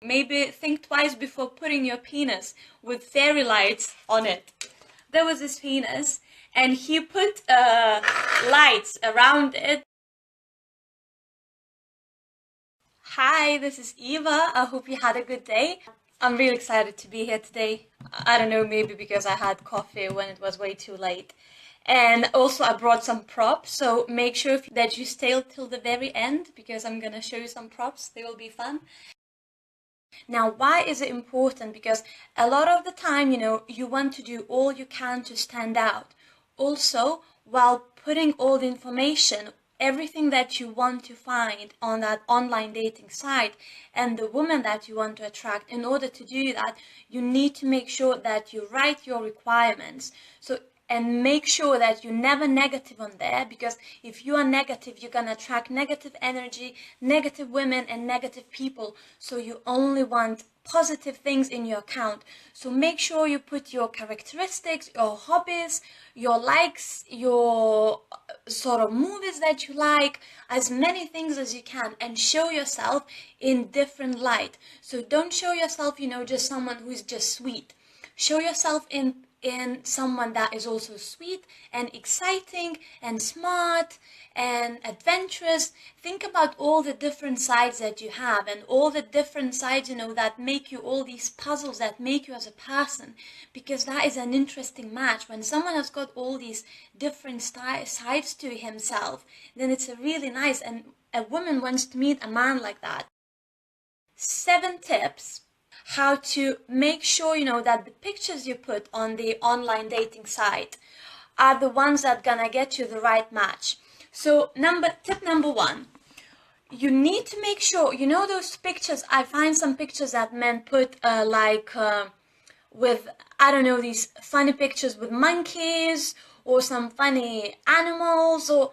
Maybe think twice before putting your penis with fairy lights on it. There was this penis and he put lights around it. Hi, this is Eva. I hope you had a good day. I'm really excited to be here today. I don't know, maybe because I had coffee when it was way too late. And also I brought some props, so make sure that you stay till the very end because I'm gonna show you some props. They will be fun. Now, why is it important? Because a lot of the time, you want to do all you can to stand out. Also, while putting all the information, everything that you want to find on that online dating site and the woman that you want to attract, in order to do that, you need to make sure that you write your requirements. And make sure that you're never negative on there, because if you are negative, you're gonna attract negative energy, negative women and negative people. So you only want positive things in your account. So make sure you put your characteristics, your hobbies, your likes, your sort of movies that you like, as many things as you can, and show yourself in different light. So don't show yourself, just someone who is just sweet. Show yourself in someone that is also sweet and exciting and smart and adventurous. Think about all the different sides that you have and all the different sides, that make you, all these puzzles that make you as a person, because that is an interesting match. When someone has got all these different sides to himself, then it's a really nice, and a woman wants to meet a man like that. 7 tips how to make sure that the pictures you put on the online dating site are the ones that are gonna get you the right match. So tip number 1, you need to make sure those pictures. I find some pictures that men put with, I don't know, these funny pictures with monkeys or some funny animals, or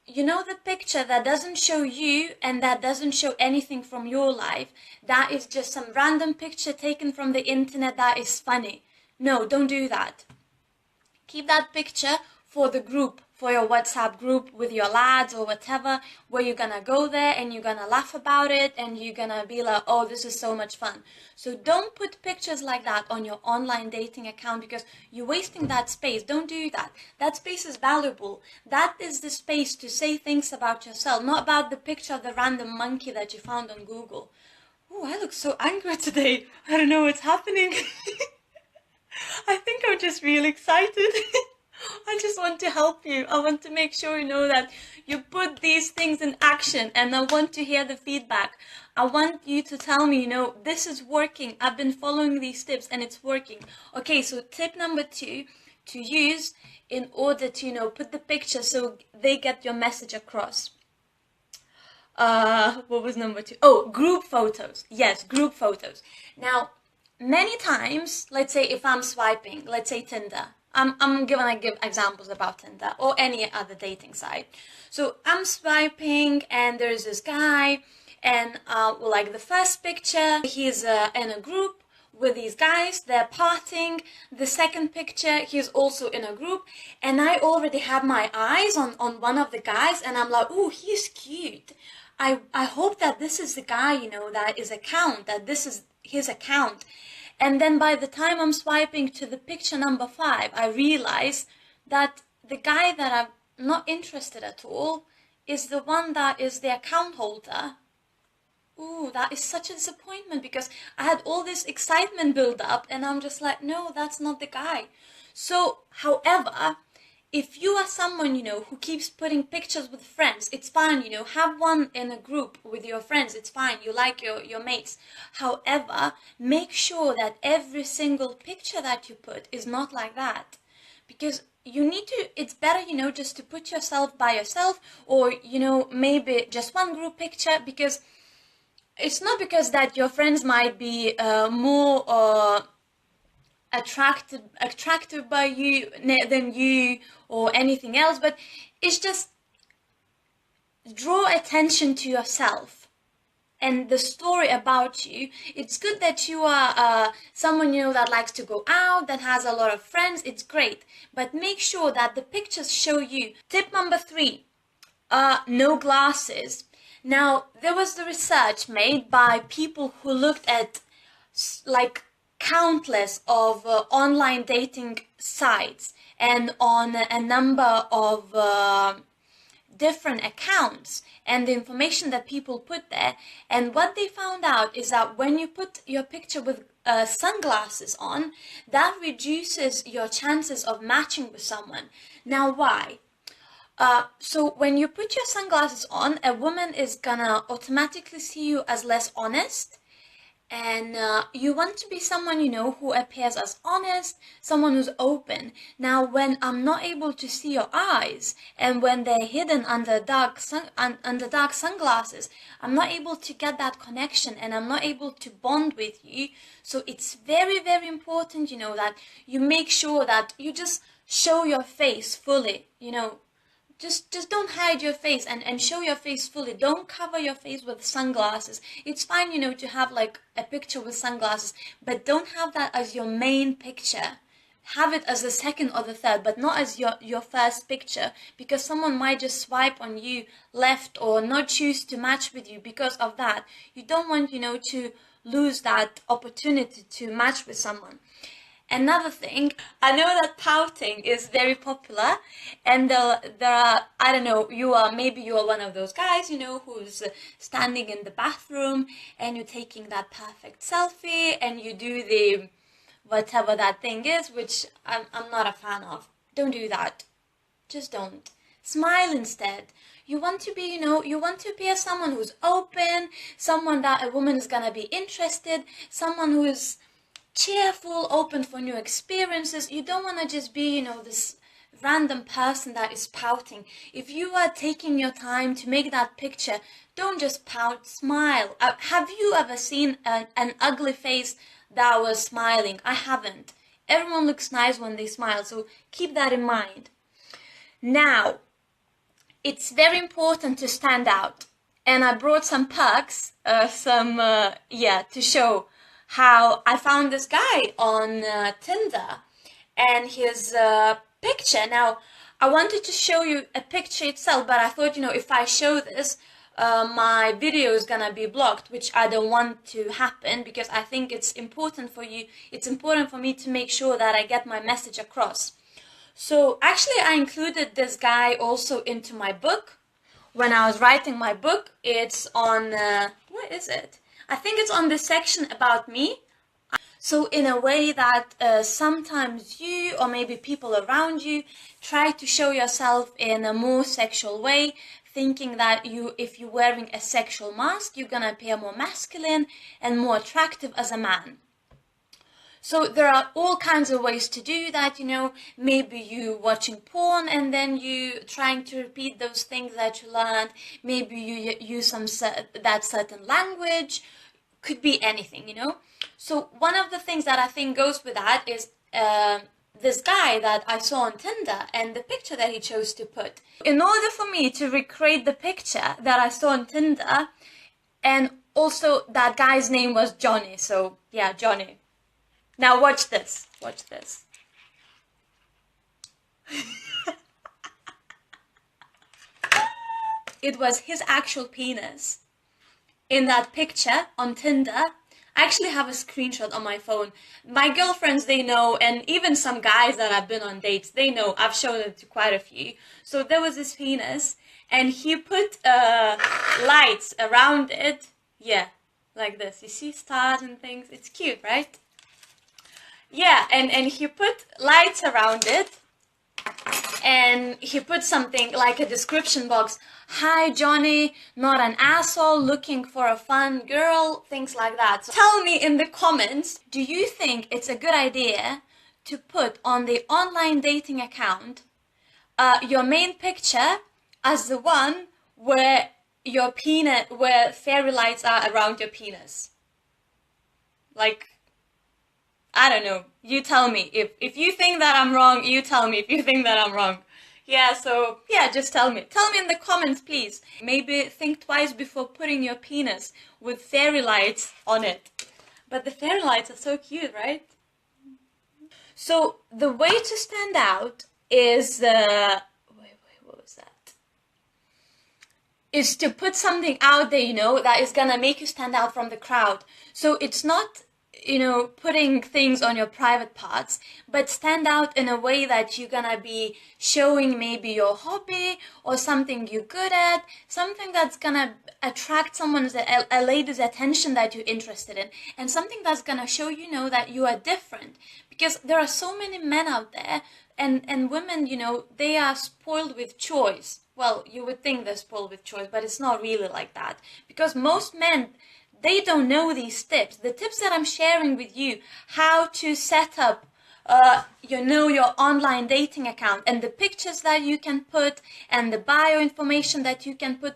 the picture that doesn't show you and that doesn't show anything from your life. That is just some random picture taken from the internet that is funny. No, don't do that. Keep that picture for the group, for your WhatsApp group with your lads or whatever, where you're gonna go there and you're gonna laugh about it and you're gonna be like, oh, this is so much fun. So don't put pictures like that on your online dating account, because you're wasting that space. Don't do that. That space is valuable. That is the space to say things about yourself, not about the picture of the random monkey that you found on Google. Oh, I look so angry today. I don't know what's happening. I think I'm just really excited. I just want to help you. I want to make sure that you put these things in action, and I want to hear the feedback. I want you to tell me, this is working. I've been following these tips and it's working. Okay, so tip number 2 to use in order to, put the picture so they get your message across. What was number 2? Oh, group photos. Yes, group photos. Now, many times, let's say if I'm swiping, let's say Tinder. I'm gonna give examples about Tinder or any other dating site. So I'm swiping and there's this guy, and like the first picture, he's in a group with these guys, they're partying. The second picture, he's also in a group, and I already have my eyes on one of the guys, and I'm like, oh, he's cute. I hope that this is the guy, that this is his account. And then by the time I'm swiping to the picture number 5, I realize that the guy that I'm not interested at all is the one that is the account holder. Ooh, that is such a disappointment, because I had all this excitement build up and I'm just like, no, that's not the guy. So, however, if you are someone, who keeps putting pictures with friends, it's fine, have one in a group with your friends, it's fine, you like your mates. However, make sure that every single picture that you put is not like that. Because it's better, just to put yourself by yourself, or, maybe just one group picture, because it's not because that your friends might be more attracted by you than you or anything else, but it's just draw attention to yourself and the story about you. It's good that you are someone that likes to go out, that has a lot of friends. It's great, but make sure that the pictures show you. Tip number 3, no glasses. Now, there was the research made by people who looked at like countless of online dating sites and on a number of different accounts and the information that people put there. And what they found out is that when you put your picture with sunglasses on, that reduces your chances of matching with someone. Now, why? So when you put your sunglasses on, a woman is gonna automatically see you as less honest. And you want to be someone, you know, who appears as honest, someone who's open. Now, when I'm not able to see your eyes, and when they're hidden under dark sunglasses, I'm not able to get that connection, and I'm not able to bond with you. So it's very, very important, you know, that you make sure that you just show your face fully, you know. Just don't hide your face and show your face fully. Don't cover your face with sunglasses. It's fine, you know, to have like a picture with sunglasses, but don't have that as your main picture. Have it as the second or the third, but not as your first picture, because someone might just swipe on you left or not choose to match with you because of that. You don't want, you know, to lose that opportunity to match with someone. Another thing, I know that pouting is very popular, and there are, I don't know, maybe you are one of those guys, you know, who's standing in the bathroom and you're taking that perfect selfie and you do the whatever that thing is, which I'm not a fan of. Don't do that. Just don't. Smile instead. You want to be, you know, you want to be as someone who's open, someone that a woman is gonna be interested, someone who is cheerful, open for new experiences. You don't want to just be, you know, this random person that is pouting. If you are taking your time to make that picture, don't just pout, smile. Have you ever seen an ugly face that was smiling? I haven't. Everyone looks nice when they smile, so keep that in mind. Now, it's very important to stand out, and I brought some perks, to show how I found this guy on Tinder and his picture. Now, I wanted to show you a picture itself, but I thought, you know, if I show this, my video is gonna be blocked, which I don't want to happen, because I think it's important for you. It's important for me to make sure that I get my message across. So actually, I included this guy also into my book. When I was writing my book, it's on, where is it? I think it's on the section about me. So in a way that sometimes you or maybe people around you try to show yourself in a more sexual way, thinking that if you're wearing a sexual mask, you're gonna appear more masculine and more attractive as a man. So there are all kinds of ways to do that, you know. Maybe you watching porn and then you trying to repeat those things that you learned. Maybe you use that certain language. Could be anything, you know. So one of the things that I think goes with that is this guy that I saw on Tinder and the picture that he chose to put. In order for me to recreate the picture that I saw on Tinder, and also that guy's name was Johnny, so yeah, Johnny. Now watch this, watch this. It was his actual penis in that picture on Tinder. I actually have a screenshot on my phone. My girlfriends, they know, and even some guys that I've been on dates, they know. I've shown it to quite a few. So there was this penis, and he put lights around it. Yeah, like this. You see stars and things. It's cute, right? Yeah, and he put lights around it, and he put something like a description box. Hi, Johnny, not an asshole, looking for a fun girl, things like that. So tell me in the comments, do you think it's a good idea to put on the online dating account your main picture as the one where your penis, where fairy lights are around your penis? Like, I don't know. You tell me. If you think that I'm wrong, you tell me if you think that I'm wrong. Yeah, so, yeah, just tell me. Tell me in the comments, please. Maybe think twice before putting your penis with fairy lights on it. But the fairy lights are so cute, right? So, the way to stand out is... what was that? is to put something out there, that is gonna make you stand out from the crowd. So it's not, putting things on your private parts, but stand out in a way that you're gonna be showing maybe your hobby or something you're good at, something that's gonna attract a lady's attention that you're interested in, and something that's gonna show, that you are different. Because there are so many men out there, and women, they are spoiled with choice. Well, you would think they're spoiled with choice, but it's not really like that. Because most men, they don't know these tips. The tips that I'm sharing with you, how to set up your online dating account, and the pictures that you can put, and the bio information that you can put.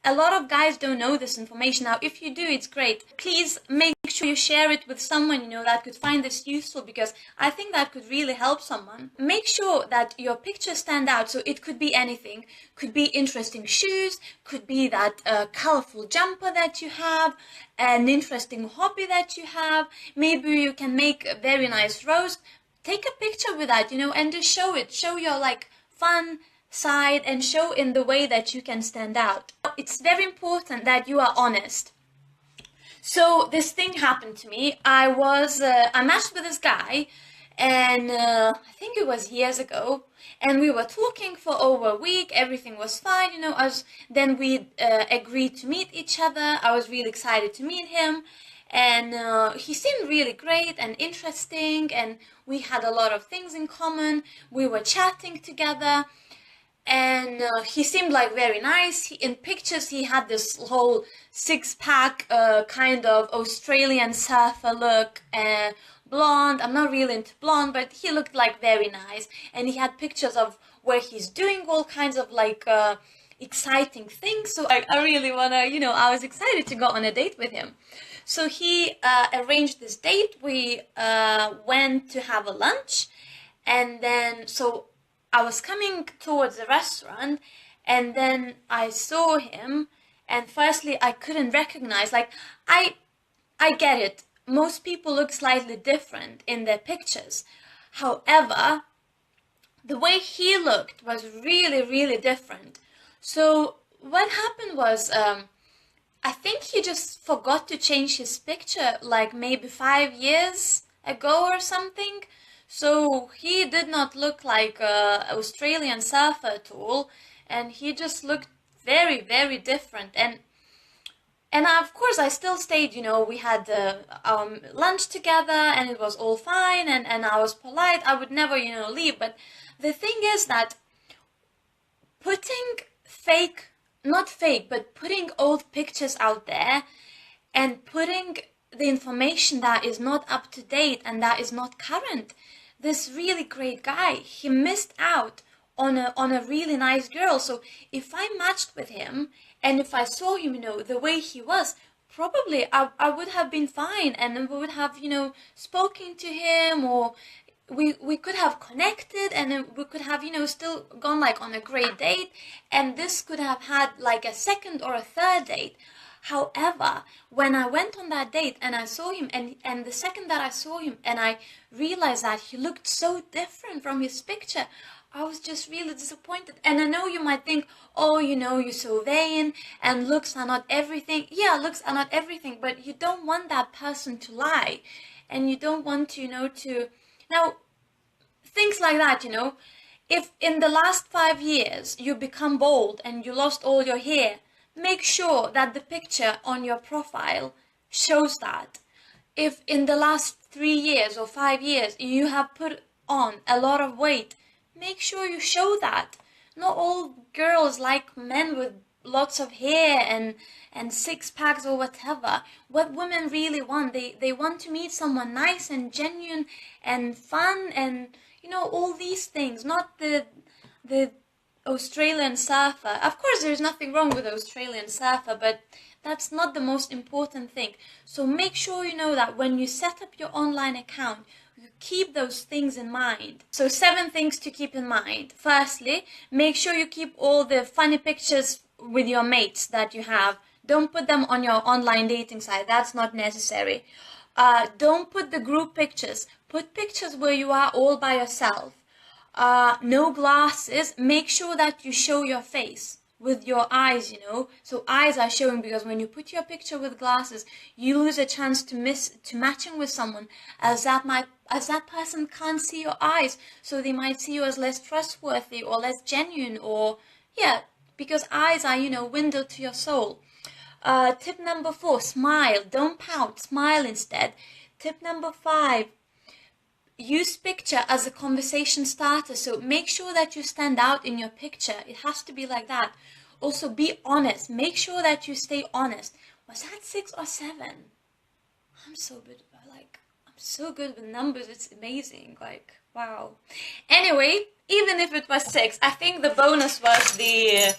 A lot of guys don't know this information. Now, if you do, it's great. Please make sure you share it with someone, that could find this useful, because I think that could really help someone. Make sure that your pictures stand out. So it could be anything. Could be interesting shoes, could be that colorful jumper that you have, an interesting hobby that you have. Maybe you can make a very nice roast. Take a picture with that, and just show it. Show your fun side, and show in the way that you can stand out. It's very important that you are honest. So this thing happened to me. I matched with this guy, and I think it was years ago, and we were talking for over a week. Everything was fine, then we agreed to meet each other. I was really excited to meet him, and he seemed really great and interesting, and we had a lot of things in common. We were chatting together, and he seemed very nice. In pictures, he had this whole six-pack kind of Australian surfer look, blonde. I'm not really into blonde, but he looked very nice. And he had pictures of where he's doing all kinds of exciting things. So I really wanna, I was excited to go on a date with him. So he arranged this date. We went to have a lunch, and then I was coming towards the restaurant, and then I saw him, and firstly I couldn't recognize, I get it. Most people look slightly different in their pictures. However, the way he looked was really, really different. So what happened was, I think he just forgot to change his picture maybe 5 years ago or something. So he did not look like an Australian surfer at all, and he just looked very, very different. And of course I still stayed, we had lunch together, and it was all fine, and I was polite. I would never, leave. But the thing is that putting putting old pictures out there, and putting the information that is not up to date and that is not current. This really great guy, he missed out on a really nice girl. So if I matched with him, and if I saw him, the way he was, probably I would have been fine, and we would have, spoken to him, or we could have connected, and we could have, still gone on a great date, and this could have had a second or a third date. However, when I went on that date and I saw him, and the second that I saw him and I realized that he looked so different from his picture, I was just really disappointed. And I know you might think, oh, you're so vain, and looks are not everything. Yeah, looks are not everything, but you don't want that person to lie, and you don't want to, now, things like that, if in the last 5 years you become bald and you lost all your hair, make sure that the picture on your profile shows that. If in the last 3 years or 5 years you have put on a lot of weight, make sure you show that. Not all girls like men with lots of hair and six packs or whatever. What women really want, they want to meet someone nice and genuine and fun, and all these things, not the Australian surfer. Of course, there's nothing wrong with Australian surfer, but that's not the most important thing. So make sure that when you set up your online account, you keep those things in mind. So 7 things to keep in mind. Firstly, make sure you keep all the funny pictures with your mates that you have. Don't put them on your online dating site. That's not necessary. Don't put the group pictures. Put pictures where you are all by yourself. No glasses. Make sure that you show your face. with your eyes, you know. So eyes are showing, because when you put your picture with glasses, you lose a chance to matching with someone, as that person can't see your eyes, so they might see you as less trustworthy or less genuine, or yeah, because eyes are, you know, window to your soul. Tip number 4, smile. Don't pout, smile instead. Tip number 5, use picture as a conversation starter. So make sure that you stand out in your picture. It has to be like that. Also, be honest. Make sure that you stay honest. Was that 6 or 7? I'm so good. I'm so good with numbers. It's amazing. Like, wow. Anyway, even if it was 6, I think the bonus was the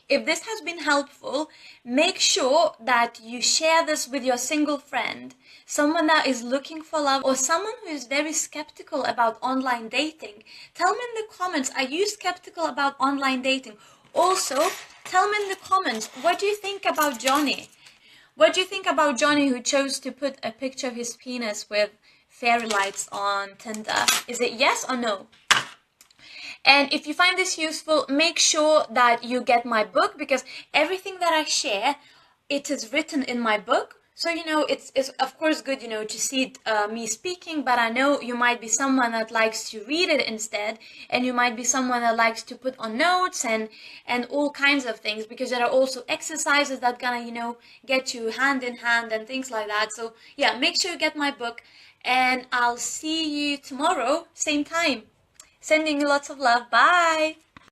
If this has been helpful, make sure that you share this with your single friend, someone that is looking for love, or someone who is very skeptical about online dating. Tell me in the comments, are you skeptical about online dating? Also, tell me in the comments, what do you think about Johnny? What do you think about Johnny, who chose to put a picture of his penis with fairy lights on Tinder? Is it yes or no? And if you find this useful, make sure that you get my book, because everything that I share, it is written in my book. So, you know, it's of course good, you know, to see me speaking, but I know you might be someone that likes to read it instead, and you might be someone that likes to put on notes and all kinds of things, because there are also exercises that gonna, you know, get you hand in hand and things like that. So yeah, make sure you get my book, and I'll see you tomorrow, same time. Sending you lots of love. Bye.